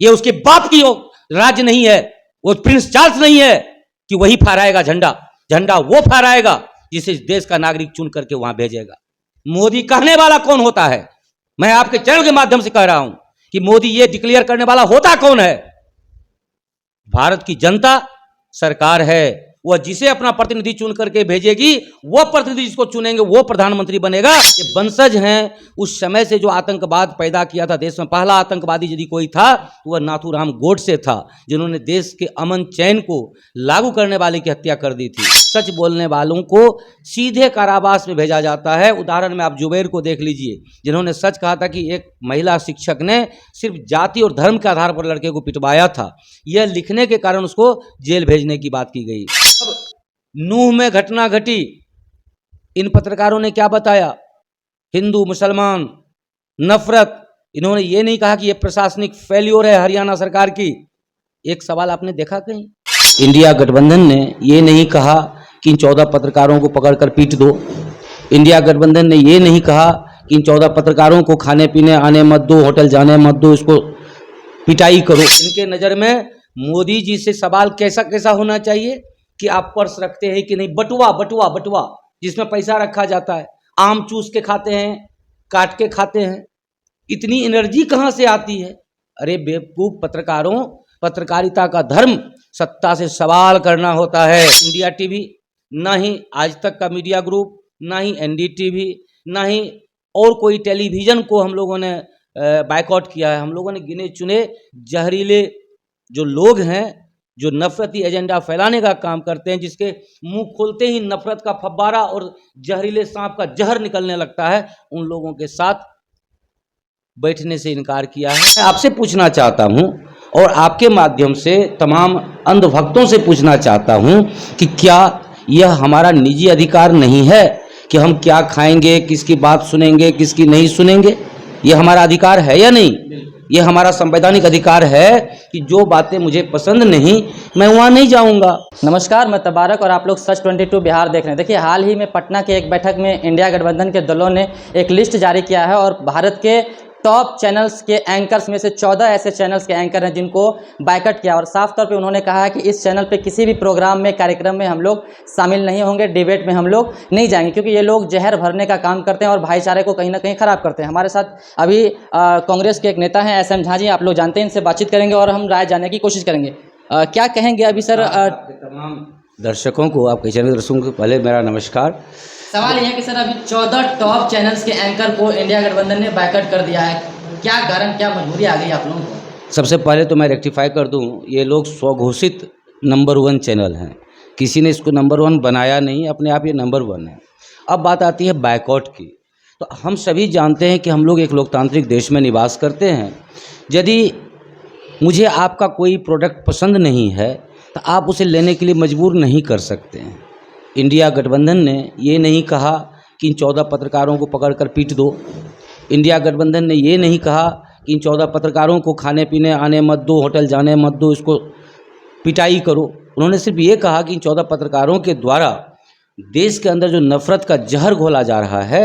ये उसके बाप की राज्य नहीं है, वो प्रिंस चार्ल्स नहीं है कि वही फहराएगा झंडा। झंडा वो फहराएगा जिसे देश का नागरिक चुन करके वहां भेजेगा। मोदी कहने वाला कौन होता है? मैं आपके चैनल के माध्यम से कह रहा हूं कि मोदी ये डिक्लेयर करने वाला होता कौन है? भारत की जनता सरकार है, वह जिसे अपना प्रतिनिधि चुन करके भेजेगी, वह प्रतिनिधि जिसको चुनेंगे वो प्रधानमंत्री बनेगा। ये वंशज हैं उस समय से जो आतंकवाद पैदा किया था देश में। पहला आतंकवादी यदि कोई था तो वह नाथूराम गोडसे था, जिन्होंने देश के अमन चैन को लागू करने वाले की हत्या कर दी थी। सच बोलने वालों को सीधे कारावास में भेजा जाता है। उदाहरण में आप जुबैर को देख लीजिए, जिन्होंने सच कहा था कि एक महिला शिक्षक ने सिर्फ जाति और धर्म के आधार पर लड़के को पिटवाया था। यह लिखने के कारण उसको जेल भेजने की बात की गई। नूह में घटना घटी, इन पत्रकारों ने क्या बताया? हिंदू मुसलमान नफरत। इन्होंने ये नहीं कहा कि ये प्रशासनिक फेल्योर है हरियाणा सरकार की। एक सवाल आपने देखा कहीं? इंडिया गठबंधन ने ये नहीं कहा कि इन 14 पत्रकारों को पकड़कर पीट दो। इंडिया गठबंधन ने ये नहीं कहा कि इन 14 पत्रकारों को खाने पीने आने मत दो, होटल जाने मत दो, इसको पिटाई करो। इनके नज़र में मोदी जी से सवाल कैसा कैसा होना चाहिए कि आप पर्स रखते हैं कि नहीं? बटुआ बटुआ बटुआ जिसमें पैसा रखा जाता है, आम चूस के खाते हैं, काट के खाते हैं। इतनी एनर्जी कहाँ से आती है? अरे बेवकूफ पत्रकारों, पत्रकारिता का धर्म सत्ता से सवाल करना होता है। इंडिया टीवी, ना ही आज तक का मीडिया ग्रुप, ना ही एनडीटीवी, ना ही और कोई टेलीविज़न को हम लोगों ने बायकॉट किया है। हम लोगों ने गिने चुने जहरीले जो लोग हैं, जो नफरती एजेंडा फैलाने का काम करते हैं, जिसके मुंह खोलते ही नफरत का फब्बारा और जहरीले सांप का जहर निकलने लगता है, उन लोगों के साथ बैठने से इनकार किया है। मैं आपसे पूछना चाहता हूं और आपके माध्यम से तमाम अंधभक्तों से पूछना चाहता हूं कि क्या यह हमारा निजी अधिकार नहीं है कि हम क्या खाएंगे, किसकी बात सुनेंगे, किसकी नहीं सुनेंगे? यह हमारा अधिकार है या नहीं? ये हमारा संवैधानिक अधिकार है कि जो बातें मुझे पसंद नहीं, मैं वहाँ नहीं जाऊँगा। नमस्कार, मैं तबारक और आप लोग सच 22 बिहार देख रहे हैं। देखिए, हाल ही में पटना के एक बैठक में इंडिया गठबंधन के दलों ने एक लिस्ट जारी किया है और भारत के टॉप चैनल्स के एंकर्स में से 14 ऐसे चैनल्स के एंकर हैं जिनको बायकॉट किया। और साफ तौर पे उन्होंने कहा है कि इस चैनल पे किसी भी प्रोग्राम में, कार्यक्रम में हम लोग शामिल नहीं होंगे, डिबेट में हम लोग नहीं जाएंगे, क्योंकि ये लोग जहर भरने का काम करते हैं और भाईचारे को कहीं ना कहीं खराब करते हैं। हमारे साथ अभी कांग्रेस के एक नेता हैं SM झा जी, आप लोग जानते हैं, इनसे बातचीत करेंगे और हम राय जानने की कोशिश करेंगे। क्या कहेंगे अभी सर? तमाम दर्शकों को, आपके चैनल दर्शकों को पहले मेरा नमस्कार। सवाल यह है कि सर अभी 14 टॉप चैनल्स के एंकर को इंडिया गठबंधन ने बायकॉट कर दिया है। क्या कारण, क्या मजबूरी आ गई आप लोगों को? सबसे पहले तो मैं रेक्टिफाई कर दूं, ये लोग स्वघोषित नंबर 1 चैनल हैं। किसी ने इसको नंबर 1 बनाया नहीं, अपने आप ये नंबर 1 है। अब बात आती है बायकॉट की। तो हम सभी जानते हैं कि हम लोग एक लोकतांत्रिक देश में निवास करते हैं। यदि मुझे आपका कोई प्रोडक्ट पसंद नहीं है तो आप उसे लेने के लिए मजबूर नहीं कर सकते हैं। इंडिया गठबंधन ने ये नहीं कहा कि इन 14 पत्रकारों को पकड़कर पीट दो। इंडिया गठबंधन ने ये नहीं कहा कि इन 14 पत्रकारों को खाने पीने आने मत दो, होटल जाने मत दो, इसको पिटाई करो। उन्होंने सिर्फ ये कहा कि इन 14 पत्रकारों के द्वारा देश के अंदर जो नफरत का जहर घोला जा रहा है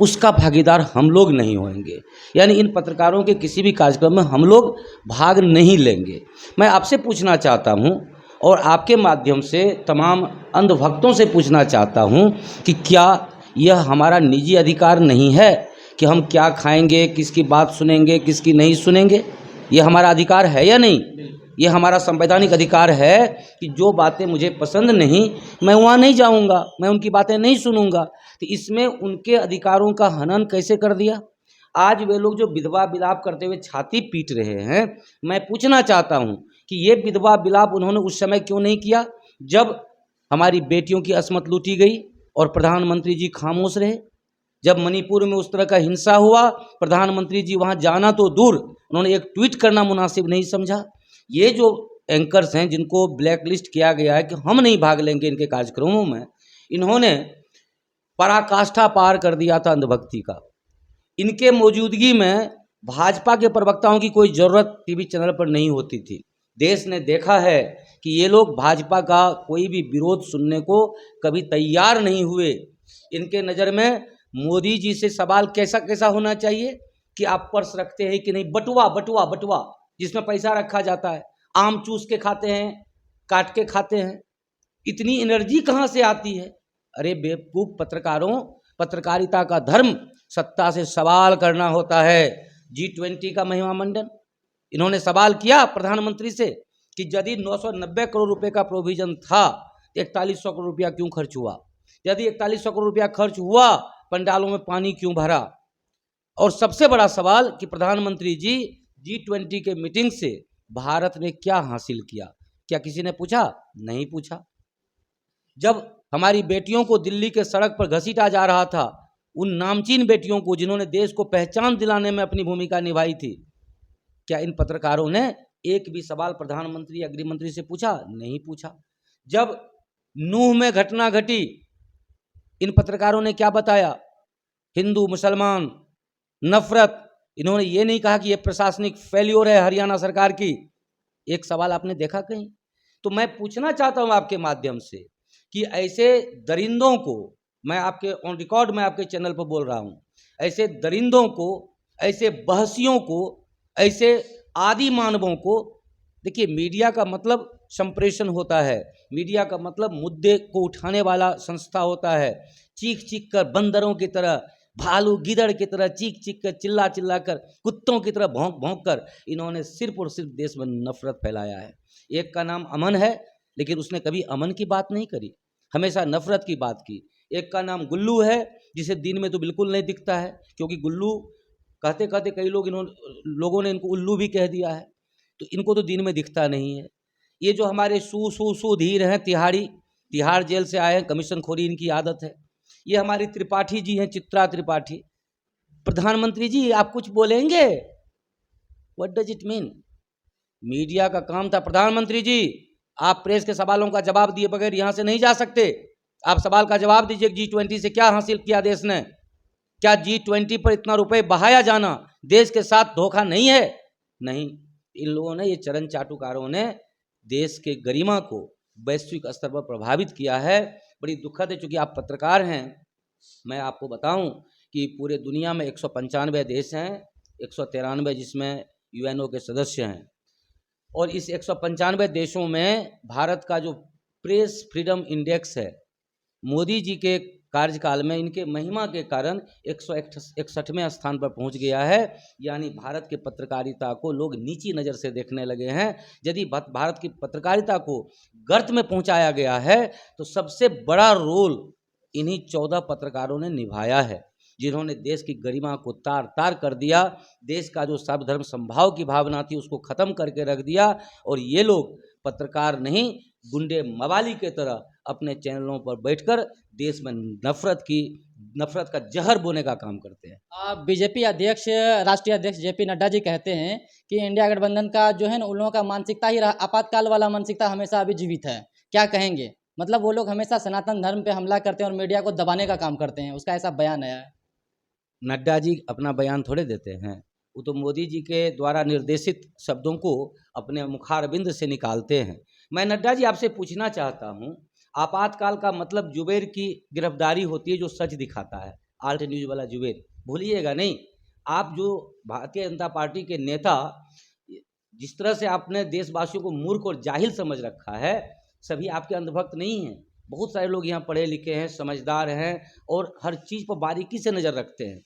उसका भागीदार हम लोग नहीं होंगे। यानी इन पत्रकारों के किसी भी कार्यक्रम में हम लोग भाग नहीं लेंगे। मैं आपसे पूछना चाहता हूं और आपके माध्यम से तमाम अंधभक्तों से पूछना चाहता हूं कि क्या यह हमारा निजी अधिकार नहीं है कि हम क्या खाएंगे, किसकी बात सुनेंगे, किसकी नहीं सुनेंगे? यह हमारा अधिकार है या नहीं? यह हमारा संवैधानिक अधिकार है कि जो बातें मुझे पसंद नहीं, मैं वहाँ नहीं जाऊँगा, मैं उनकी बातें नहीं सुनूंगा। तो इसमें उनके अधिकारों का हनन कैसे कर दिया? आज वे लोग जो विधवा विलाप करते हुए छाती पीट रहे हैं, मैं पूछना चाहता हूँ कि ये विधवा विलाप उन्होंने उस समय क्यों नहीं किया जब हमारी बेटियों की असमत लूटी गई और प्रधानमंत्री जी खामोश रहे? जब मणिपुर में उस तरह का हिंसा हुआ, प्रधानमंत्री जी वहाँ जाना तो दूर, उन्होंने एक ट्वीट करना मुनासिब नहीं समझा। ये जो एंकर्स हैं जिनको ब्लैक लिस्ट किया गया है कि हम नहीं भाग लेंगे इनके कार्यक्रमों में, इन्होंने पराकाष्ठा पार कर दिया था अंधभक्ति का। इनके मौजूदगी में भाजपा के प्रवक्ताओं की कोई ज़रूरत टीवी चैनल पर नहीं होती थी। देश ने देखा है कि ये लोग भाजपा का कोई भी विरोध सुनने को कभी तैयार नहीं हुए। इनके नज़र में मोदी जी से सवाल कैसा कैसा होना चाहिए कि आप पर्स रखते हैं कि नहीं? बटुआ बटुआ बटुआ जिसमें पैसा रखा जाता है, आम चूस के खाते हैं, काट के खाते हैं। इतनी एनर्जी कहाँ से आती है? अरे बेवकूफ पत्रकारों, पत्रकारिता का धर्म सत्ता से सवाल करना होता है। G20 का महिमा मंडन, इन्होंने सवाल किया प्रधानमंत्री से कि यदि 990 करोड़ रुपए का प्रोविजन था तो 4100 करोड़ रुपया क्यों खर्च हुआ? यदि 4100 करोड़ रुपया खर्च हुआ, पंडालों में पानी क्यों भरा? और सबसे बड़ा सवाल कि प्रधानमंत्री जी G20 के मीटिंग से भारत ने क्या हासिल किया? क्या किसी ने पूछा? नहीं पूछा। जब हमारी बेटियों को दिल्ली के सड़क पर घसीटा जा रहा था, उन नामचीन बेटियों को जिन्होंने देश को पहचान दिलाने में अपनी भूमिका निभाई थी, क्या इन पत्रकारों ने एक भी सवाल प्रधानमंत्री या गृह मंत्री से पूछा? नहीं पूछा। जब नूह में घटना घटी, इन पत्रकारों ने क्या बताया? हिंदू मुसलमान नफरत, इन्होंने ये नहीं कहा कि ये प्रशासनिक फेल्योर है हरियाणा सरकार की। एक सवाल आपने देखा कहीं? तो मैं पूछना चाहता हूं आपके माध्यम से कि ऐसे दरिंदों को, मैं आपके ऑन रिकॉर्ड में आपके चैनल पर बोल रहा हूं, ऐसे दरिंदों को, ऐसे बहसियों को, ऐसे आदि मानवों को, देखिए मीडिया का मतलब संप्रेषण होता है, मीडिया का मतलब मुद्दे को उठाने वाला संस्था होता है। चीख चीख कर बंदरों की तरह, भालू गिदड़ की तरह चीख चीख कर, चिल्ला चिल्ला कर, कुत्तों की तरह भौंक भौंक कर इन्होंने सिर्फ और सिर्फ देश में नफरत फैलाया है। एक का नाम अमन है, लेकिन उसने कभी अमन की बात नहीं करी, हमेशा नफरत की बात की। एक का नाम गुल्लू है, जिसे दिन में तो बिल्कुल नहीं दिखता है, क्योंकि गुल्लू कहते कहते कई लोगों ने इनको उल्लू भी कह दिया है, तो इनको तो दिन में दिखता नहीं है। ये जो हमारे सुधीर हैं, तिहाड़ जेल से आए हैं, कमीशन खोरी इनकी आदत है। ये हमारी त्रिपाठी जी हैं, चित्रा त्रिपाठी। प्रधानमंत्री जी आप कुछ बोलेंगे? What does it mean? Media का काम था, प्रधानमंत्री जी आप प्रेस के सवालों का जवाब दिए बगैर यहां से नहीं जा सकते। आप सवाल का जवाब दीजिए, G20 से क्या हासिल किया देश ने? क्या G20 पर इतना रुपए बहाया जाना देश के साथ धोखा नहीं है? नहीं। इन लोगों ने, ये चरण चाटुकारों ने देश के गरिमा को वैश्विक स्तर पर प्रभावित किया है। बड़ी दुखद है, चूंकि आप पत्रकार हैं, मैं आपको बताऊं कि पूरे दुनिया में 195 देश हैं, 193 जिसमें यूएनओ के सदस्य हैं, और इस 195 देशों में भारत का जो प्रेस फ्रीडम इंडेक्स है, मोदी जी के कार्यकाल में इनके महिमा के कारण 161वें स्थान पर पहुंच गया है। यानी भारत के पत्रकारिता को लोग नीची नज़र से देखने लगे हैं। यदि भारत की पत्रकारिता को गर्त में पहुंचाया गया है, तो सबसे बड़ा रोल इन्हीं 14 पत्रकारों ने निभाया है, जिन्होंने देश की गरिमा को तार तार कर दिया। देश का जो सर्वधर्म समभाव की भावना थी उसको ख़त्म करके रख दिया। और ये लोग पत्रकार नहीं, गुंडे मवाली के तरह अपने चैनलों पर बैठकर देश में नफरत का जहर बोने का काम करते हैं। बीजेपी अध्यक्ष, राष्ट्रीय अध्यक्ष JP नड्डा जी कहते हैं कि इंडिया गठबंधन का जो है ना, उन लोगों का मानसिकता ही आपातकाल वाला मानसिकता हमेशा अभी जीवित है। क्या कहेंगे? मतलब वो लोग हमेशा सनातन धर्म पे हमला करते हैं और मीडिया को दबाने का काम करते हैं, उसका ऐसा बयान है। नड्डा जी अपना बयान थोड़े देते हैं, वो तो मोदी जी के द्वारा निर्देशित शब्दों को अपने मुखारबिंद से निकालते हैं। मैं नड्डा जी आपसे पूछना चाहता हूँ, आपातकाल का मतलब जुबेर की गिरफ्तारी होती है जो सच दिखाता है, आल्ट न्यूज़ वाला जुबेर, भूलिएगा नहीं। आप जो भारतीय जनता पार्टी के नेता, जिस तरह से आपने देशवासियों को मूर्ख और जाहिल समझ रखा है, सभी आपके अंधभक्त नहीं हैं। बहुत सारे लोग यहाँ पढ़े लिखे हैं, समझदार हैं और हर चीज़ पर बारीकी से नज़र रखते हैं।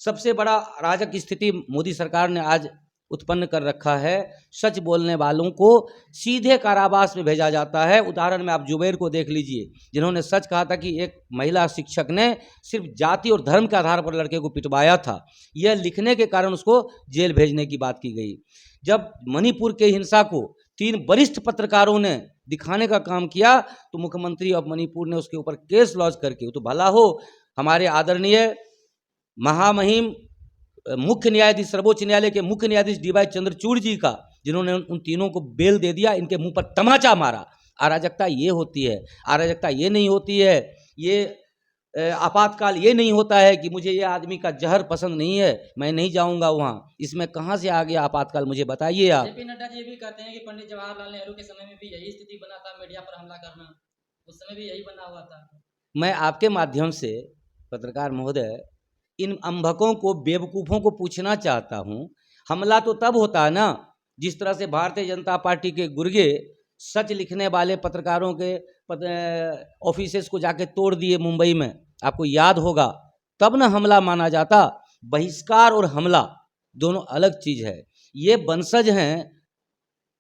सबसे बड़ा अराजक स्थिति मोदी सरकार ने आज उत्पन्न कर रखा है। सच बोलने वालों को सीधे कारावास में भेजा जाता है। उदाहरण में आप जुबैर को देख लीजिए, जिन्होंने सच कहा था कि एक महिला शिक्षक ने सिर्फ जाति और धर्म के आधार पर लड़के को पिटवाया था। यह लिखने के कारण उसको जेल भेजने की बात की गई। जब मणिपुर के हिंसा को 3 वरिष्ठ पत्रकारों ने दिखाने का काम किया, तो मुख्यमंत्री ऑफ मणिपुर ने उसके ऊपर केस लॉन्च करके, वो तो भला हो हमारे आदरणीय महामहिम मुख्य न्यायाधीश, सर्वोच्च न्यायालय के मुख्य न्यायाधीश DY चंद्रचूड़ जी का, जिन्होंने उन तीनों को बेल दे दिया, इनके मुंह पर तमाचा मारा। अराजकता ये होती है, अराजकता ये नहीं होती है, ये आपातकाल ये नहीं होता है कि मुझे ये आदमी का जहर पसंद नहीं है, मैं नहीं जाऊंगा वहाँ। इसमें कहाँ से आ गया आपातकाल, मुझे बताइए आप। JP नड्डा जी भी कहते हैं कि पंडित जवाहरलाल नेहरू के समय में भी यही स्थिति बना था, मीडिया पर हमला करना, उस समय भी यही बना हुआ था। मैं आपके माध्यम से पत्रकार महोदय इन अंभकों को, बेवकूफ़ों को पूछना चाहता हूँ, हमला तो तब होता है ना जिस तरह से भारतीय जनता पार्टी के गुर्गे सच लिखने वाले पत्रकारों के ऑफिसेस को जाके तोड़ दिए मुंबई में, आपको याद होगा, तब न हमला माना जाता। बहिष्कार और हमला दोनों अलग चीज है। ये वंशज हैं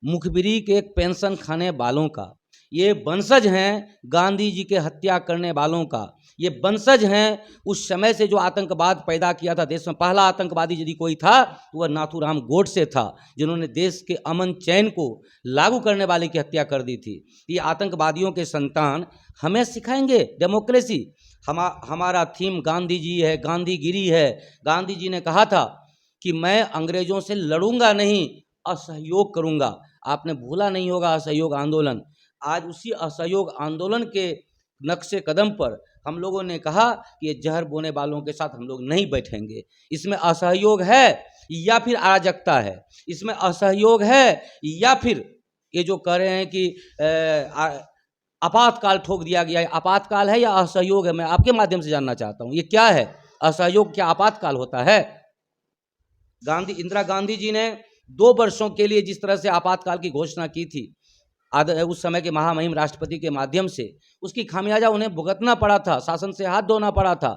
मुखबिरी के पेंशन खाने वालों का, ये वंशज हैं गांधी जी के हत्या करने वालों का, ये वंशज हैं उस समय से जो आतंकवाद पैदा किया था देश में। पहला आतंकवादी यदि कोई था तो वह नाथूराम गोडसे था, जिन्होंने देश के अमन चैन को लागू करने वाले की हत्या कर दी थी। ये आतंकवादियों के संतान हमें सिखाएंगे डेमोक्रेसी। हमारा थीम गांधी जी है, गांधीगिरी है। गांधी जी ने कहा था कि मैं अंग्रेजों से लड़ूंगा नहीं, असहयोग करूंगा। आपने भूला नहीं होगा असहयोग आंदोलन। आज उसी असहयोग आंदोलन के नक्शे कदम पर हम लोगों ने कहा कि ये जहर बोने वालों के साथ हम लोग नहीं बैठेंगे। इसमें असहयोग है या फिर अराजकता है, इसमें असहयोग है या फिर ये जो कह रहे हैं कि आपातकाल ठोक दिया गया है, आपातकाल है या असहयोग है? मैं आपके माध्यम से जानना चाहता हूँ, ये क्या है? असहयोग क्या आपातकाल होता है? इंदिरा गांधी जी ने 2 वर्षों के लिए जिस तरह से आपातकाल की घोषणा की थी उस समय के महामहिम राष्ट्रपति के माध्यम से, उसकी खामियाजा उन्हें भुगतना पड़ा था, शासन से हाथ धोना पड़ा था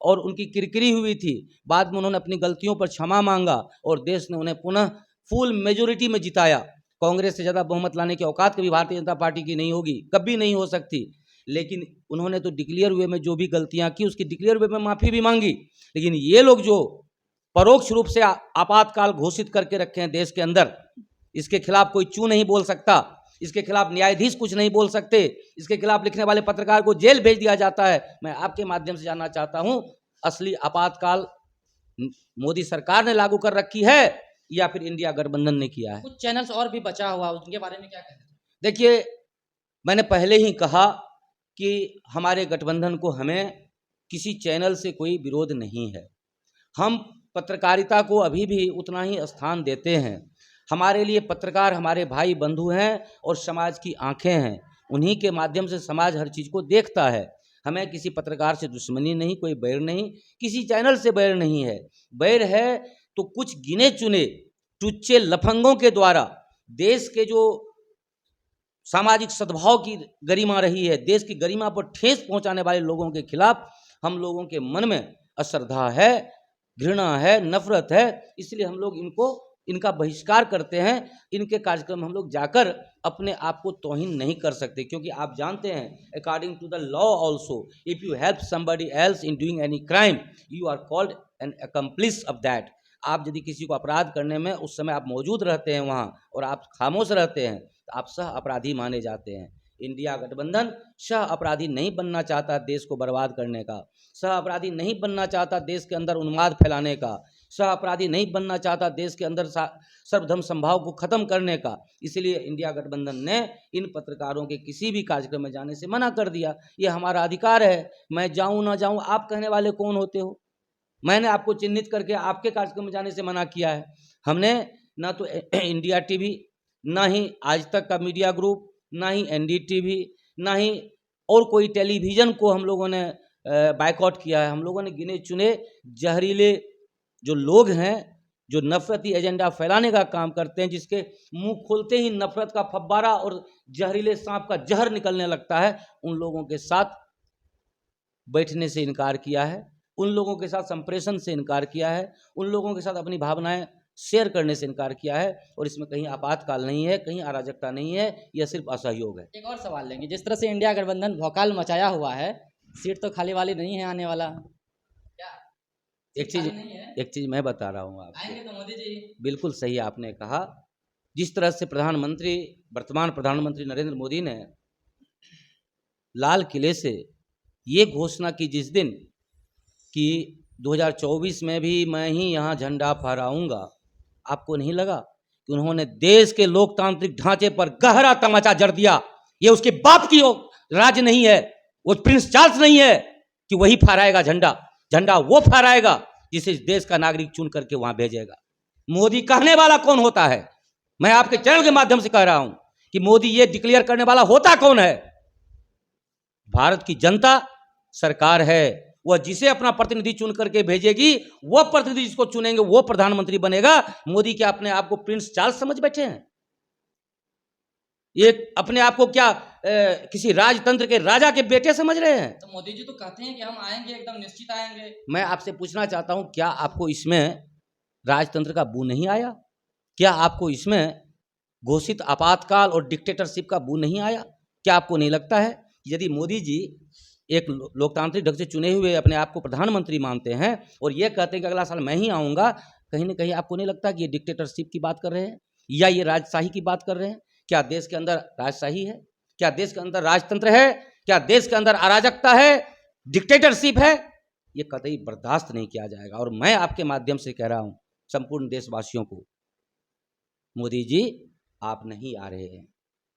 और उनकी किरकिरी हुई थी। बाद में उन्होंने अपनी गलतियों पर क्षमा मांगा और देश ने उन्हें पुनः फुल मेजोरिटी में जिताया। कांग्रेस से ज़्यादा बहुमत लाने की औकात कभी भारतीय जनता पार्टी की नहीं होगी, कभी नहीं हो सकती। लेकिन उन्होंने तो डिक्लेयर हुए में जो भी गलतियाँ की उसकी डिक्लेयर हुए में माफ़ी भी मांगी। लेकिन ये लोग जो परोक्ष रूप से आपातकाल घोषित करके रखे हैं देश के अंदर, इसके खिलाफ कोई चू नहीं बोल सकता, इसके खिलाफ न्यायाधीश कुछ नहीं बोल सकते, इसके खिलाफ लिखने वाले पत्रकार को जेल भेज दिया जाता है। मैं आपके माध्यम से जानना चाहता हूं, असली आपातकाल मोदी सरकार ने लागू कर रखी है या फिर इंडिया गठबंधन ने किया है? कुछ चैनल्स और भी बचा हुआ, उनके बारे में क्या कहते हैं? देखिए, मैंने पहले ही कहा कि हमारे गठबंधन को, हमें किसी चैनल से कोई विरोध नहीं है। हम पत्रकारिता को अभी भी उतना ही स्थान देते हैं। हमारे लिए पत्रकार हमारे भाई बंधु हैं और समाज की आंखें हैं। उन्हीं के माध्यम से समाज हर चीज़ को देखता है। हमें किसी पत्रकार से दुश्मनी नहीं, कोई बैर नहीं, किसी चैनल से बैर नहीं है। बैर है तो कुछ गिने चुने टुच्चे लफंगों के द्वारा देश के जो सामाजिक सद्भाव की गरिमा रही है, देश की गरिमा पर ठेस पहुंचाने वाले लोगों के खिलाफ हम लोगों के मन में अश्रद्धा है, घृणा है, नफरत है। इसलिए हम लोग इनका बहिष्कार करते हैं। इनके कार्यक्रम में हम लोग जाकर अपने आप को तौहीन नहीं कर सकते, क्योंकि आप जानते हैं according to the law also, if you help somebody else in doing any crime you are called an accomplice of that. आप यदि किसी को अपराध करने में उस समय आप मौजूद रहते हैं वहाँ और आप खामोश रहते हैं तो आप सह अपराधी माने जाते हैं। इंडिया गठबंधन सह अपराधी नहीं बनना चाहता देश को बर्बाद करने का, सह अपराधी नहीं बनना चाहता देश के अंदर उन्माद फैलाने का, सह अपराधी नहीं बनना चाहता देश के अंदर सर्वधर्म संभाव को खत्म करने का। इसलिए इंडिया गठबंधन ने इन पत्रकारों के किसी भी कार्यक्रम में जाने से मना कर दिया। ये हमारा अधिकार है, मैं जाऊं ना जाऊं, आप कहने वाले कौन होते हो? मैंने आपको चिन्हित करके आपके कार्यक्रम में जाने से मना किया है। हमने ना तो इंडिया टीवी, ना ही आज तक का मीडिया ग्रुप, ना ही एनडीटीवी, ना ही और कोई टेलीविज़न को हम लोगों ने बायकॉट किया है। हम लोगों ने गिने चुने जहरीले जो लोग हैं, जो नफरती एजेंडा फैलाने का काम करते हैं, जिसके मुंह खोलते ही नफरत का फव्वारा और जहरीले सांप का जहर निकलने लगता है, उन लोगों के साथ बैठने से इनकार किया है, उन लोगों के साथ संप्रेषण से इनकार किया है, उन लोगों के साथ अपनी भावनाएं शेयर करने से इनकार किया है। और इसमें कहीं आपातकाल नहीं है, कहीं अराजकता नहीं है, यह सिर्फ असहयोग है। एक और सवाल लेंगे, जिस तरह से इंडिया गठबंधन भौकाल मचाया हुआ है, सीट तो खाली वाली नहीं है आने वाला, क्या एक चीज मैं बता रहा हूँ आपको, आएंगे तो मोदी जी। बिल्कुल सही आपने कहा। जिस तरह से वर्तमान प्रधानमंत्री नरेंद्र मोदी ने लाल किले से ये घोषणा की जिस दिन कि 2024 में भी मैं ही यहाँ झंडा फहराऊंगा, आपको नहीं लगा कि उन्होंने देश के लोकतांत्रिक ढांचे पर गहरा तमाचा जड़ दिया? ये उसके बाप की राज नहीं है, वो प्रिंस चार्ल्स नहीं है कि वही फहराएगा झंडा। झंडा वो फहराएगा जिसे इस देश का नागरिक चुन करके वहां भेजेगा। मोदी कहने वाला कौन होता है? मैं आपके चैनल के माध्यम से कह रहा हूं कि मोदी ये डिक्लेयर करने वाला होता कौन है? भारत की जनता सरकार है वह जिसे अपना प्रतिनिधि चुन करके भेजेगी, वह प्रतिनिधि जिसको चुनेंगे वो प्रधानमंत्री बनेगा। मोदी क्या अपने आप को प्रिंस चार्ल्स समझ बैठे हैं? ये अपने आप को क्या किसी राजतंत्र के राजा के बेटे समझ रहे हैं? तो मोदी जी तो कहते हैं कि हम आएंगे, एकदम निश्चित आएंगे। मैं आपसे पूछना चाहता हूं, क्या आपको इसमें राजतंत्र का बू नहीं आया? क्या आपको इसमें घोषित आपातकाल और डिक्टेटरशिप का बू नहीं आया? क्या आपको नहीं लगता है कि यदि मोदी जी एक लोकतांत्रिक ढंग से चुने हुए अपने आप को प्रधानमंत्री मानते हैं और ये कहते हैं कि अगला साल मैं ही आऊँगा, कहीं ना कहीं आपको नहीं लगता कि ये डिक्टेटरशिप की बात कर रहे हैं या ये राजशाही की बात कर रहे हैं? क्या देश के अंदर राजशाही है? क्या देश के अंदर राजतंत्र है? क्या देश के अंदर अराजकता है, डिक्टेटरशिप है? ये कतई बर्दाश्त नहीं किया जाएगा। और मैं आपके माध्यम से कह रहा हूँ संपूर्ण देशवासियों को, मोदी जी आप नहीं आ रहे हैं,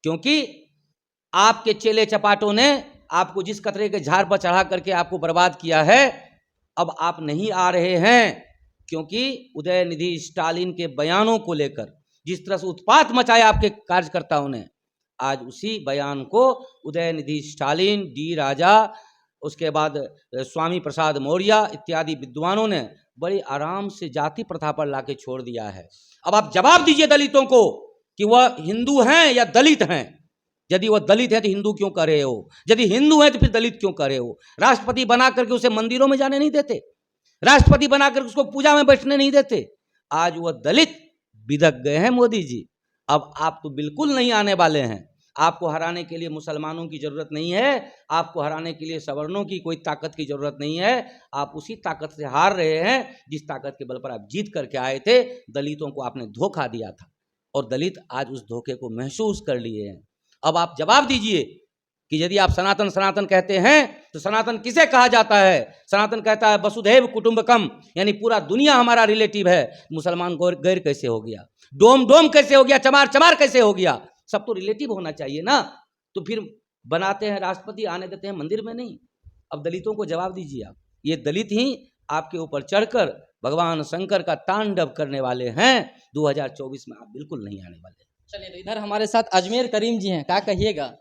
क्योंकि आपके चेले चपाटों ने आपको जिस कतरे के झाड़ पर चढ़ा करके आपको बर्बाद किया है, अब आप नहीं आ रहे हैं, क्योंकि उदयनिधि स्टालिन के बयानों को लेकर जिस तरह से उत्पात मचाया आपके कार्यकर्ताओं ने, आज उसी बयान को उदयनिधि स्टालिन, डी राजा, उसके बाद स्वामी प्रसाद मौर्य इत्यादि विद्वानों ने बड़ी आराम से जाति प्रथा पर लाके छोड़ दिया है। अब आप जवाब दीजिए दलितों को कि वह हिंदू हैं या दलित हैं। यदि वह दलित है तो हिंदू क्यों कर रहे हो? यदि हिंदू है तो फिर दलित क्यों कर रहे हो? राष्ट्रपति बना करके उसे मंदिरों में जाने नहीं देते, राष्ट्रपति बना करके उसको पूजा में बैठने नहीं देते। आज वह दलित बिदक गए हैं मोदी जी। अब आप तो बिल्कुल नहीं आने वाले हैं। आपको हराने के लिए मुसलमानों की जरूरत नहीं है, आपको हराने के लिए सवर्णों की कोई ताकत की जरूरत नहीं है। आप उसी ताकत से हार रहे हैं जिस ताकत के बल पर आप जीत करके आए थे। दलितों को आपने धोखा दिया था और दलित आज उस धोखे को महसूस कर लिए हैं। अब आप जवाब दीजिए कि यदि आप सनातन सनातन कहते हैं तो सनातन किसे कहा जाता है? सनातन कहता है वसुधैव कुटुंबकम, यानी पूरा दुनिया हमारा रिलेटिव है। मुसलमान गैर कैसे हो गया? डोम डोम कैसे हो गया? चमार चमार कैसे हो गया? सब तो रिलेटिव होना चाहिए ना। तो फिर बनाते हैं राष्ट्रपति, आने देते हैं मंदिर में नहीं। अब दलितों को जवाब दीजिए आप। ये दलित ही आपके ऊपर चढ़कर भगवान शंकर का तांडव करने वाले हैं। 2024 में आप बिल्कुल नहीं आने वाले। चलिए, तो इधर हमारे साथ अजमेर करीम जी हैं, क्या कहिएगा?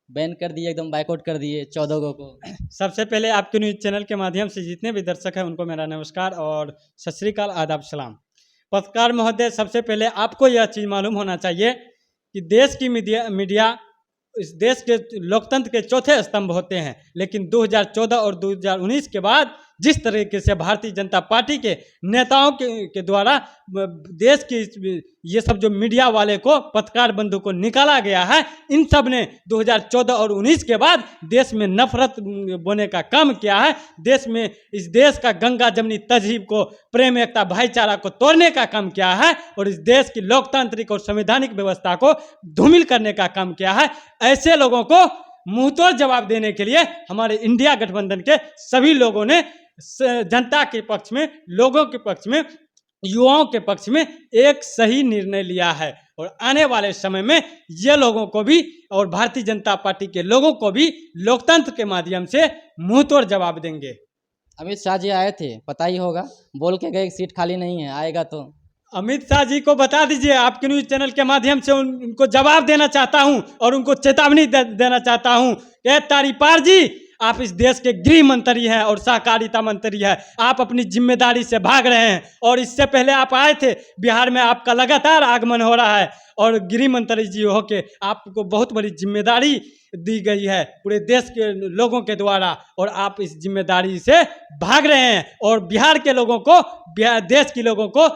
बैन कर दिए, एकदम बाइकआउट कर दिए 14 को। सबसे पहले आपके न्यूज़ चैनल के माध्यम से जितने भी दर्शक हैं उनको मेरा नमस्कार और सत श्री अकाल, आदाब, सलाम। पत्रकार महोदय, सबसे पहले आपको यह चीज़ मालूम होना चाहिए कि देश की मीडिया इस देश के लोकतंत्र के चौथे स्तंभ होते हैं, लेकिन 2014 और 2019 के बाद जिस तरीके से भारतीय जनता पार्टी के नेताओं के द्वारा देश की ये सब जो मीडिया वाले को, पत्रकार बंधु को निकाला गया है, इन सब ने 2014 और 19 के बाद देश में नफरत बोने का काम किया है। देश में इस देश का गंगा जमनी तहजीब को, प्रेम एकता भाईचारा को तोड़ने का काम किया है और इस देश की लोकतांत्रिक और संवैधानिक व्यवस्था को धूमिल करने का काम किया है। ऐसे लोगों को मुंहतोड़ जवाब देने के लिए हमारे इंडिया गठबंधन के सभी लोगों ने जनता के पक्ष में, लोगों के पक्ष में, युवाओं के पक्ष में एक सही निर्णय लिया है और आने वाले समय में ये लोगों को भी और भारतीय जनता पार्टी के लोगों को भी लोकतंत्र के माध्यम से मुंहतोड़ जवाब देंगे। अमित शाह जी आए थे, पता ही होगा, बोल के गए सीट खाली नहीं है, आएगा तो। अमित शाह जी को बता दीजिए, आपके न्यूज़ चैनल के माध्यम से उनको जवाब देना चाहता हूं और उनको चेतावनी देना चाहता हूं कि तारी पार जी, आप इस देश के गृह मंत्री हैं और सहकारिता मंत्री हैं, आप अपनी जिम्मेदारी से भाग रहे हैं। और इससे पहले आप आए थे बिहार में, आपका लगातार आगमन हो रहा है और गृह मंत्री जी होके आपको बहुत बड़ी जिम्मेदारी दी गई है पूरे देश के लोगों के द्वारा और आप इस जिम्मेदारी से भाग रहे हैं और बिहार के लोगों को, देश के लोगों को,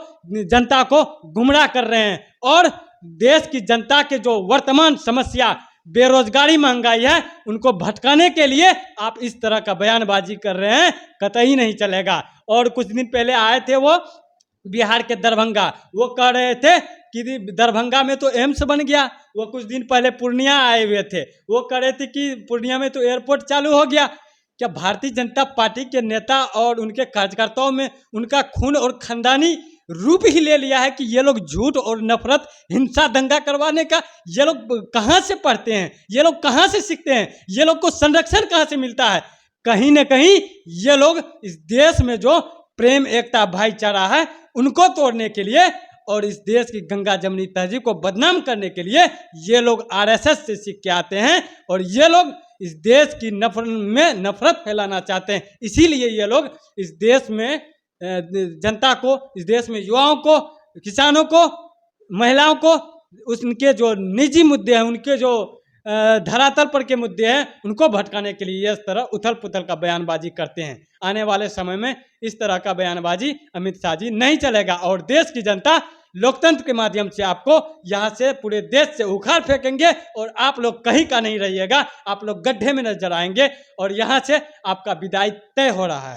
जनता को गुमराह कर रहे हैं। और देश की जनता के जो वर्तमान समस्या बेरोजगारी, महंगाई है, उनको भटकाने के लिए आप इस तरह का बयानबाजी कर रहे हैं, कतई नहीं चलेगा। और कुछ दिन पहले आए थे वो बिहार के दरभंगा, वो कह रहे थे कि दरभंगा में तो एम्स बन गया। वो कुछ दिन पहले पूर्णिया आए हुए थे, वो कह रहे थे कि पूर्णिया में तो एयरपोर्ट चालू हो गया। क्या भारतीय जनता पार्टी के नेता और उनके कार्यकर्ताओं में उनका खून और खानदानी रूप ही ले लिया है कि ये लोग झूठ और नफरत, हिंसा, दंगा करवाने का ये लोग कहाँ से पढ़ते हैं? ये लोग कहाँ से सीखते हैं? ये लोग को संरक्षण कहाँ से मिलता है? कहीं न कहीं ये लोग इस देश में जो प्रेम एकता भाईचारा है उनको तोड़ने के लिए और इस देश की गंगा जमनी तहजीब को बदनाम करने के लिए ये लोग आरएसएस से सीख के आते हैं और ये लोग इस देश की नफरत फैलाना चाहते हैं। इसीलिए ये लोग इस देश में जनता को, इस देश में युवाओं को, किसानों को, महिलाओं को, उनके जो निजी मुद्दे हैं, उनके जो धरातल पर के मुद्दे हैं, उनको भटकाने के लिए इस तरह उथल पुथल का बयानबाजी करते हैं। आने वाले समय में इस तरह का बयानबाजी अमित शाह जी नहीं चलेगा और देश की जनता लोकतंत्र के माध्यम से आपको यहाँ से, पूरे देश से उखाड़ फेंकेंगे और आप लोग कहीं का नहीं रहिएगा। आप लोग गड्ढे में नजर आएंगे और यहाँ से आपका विदाई तय हो रहा है।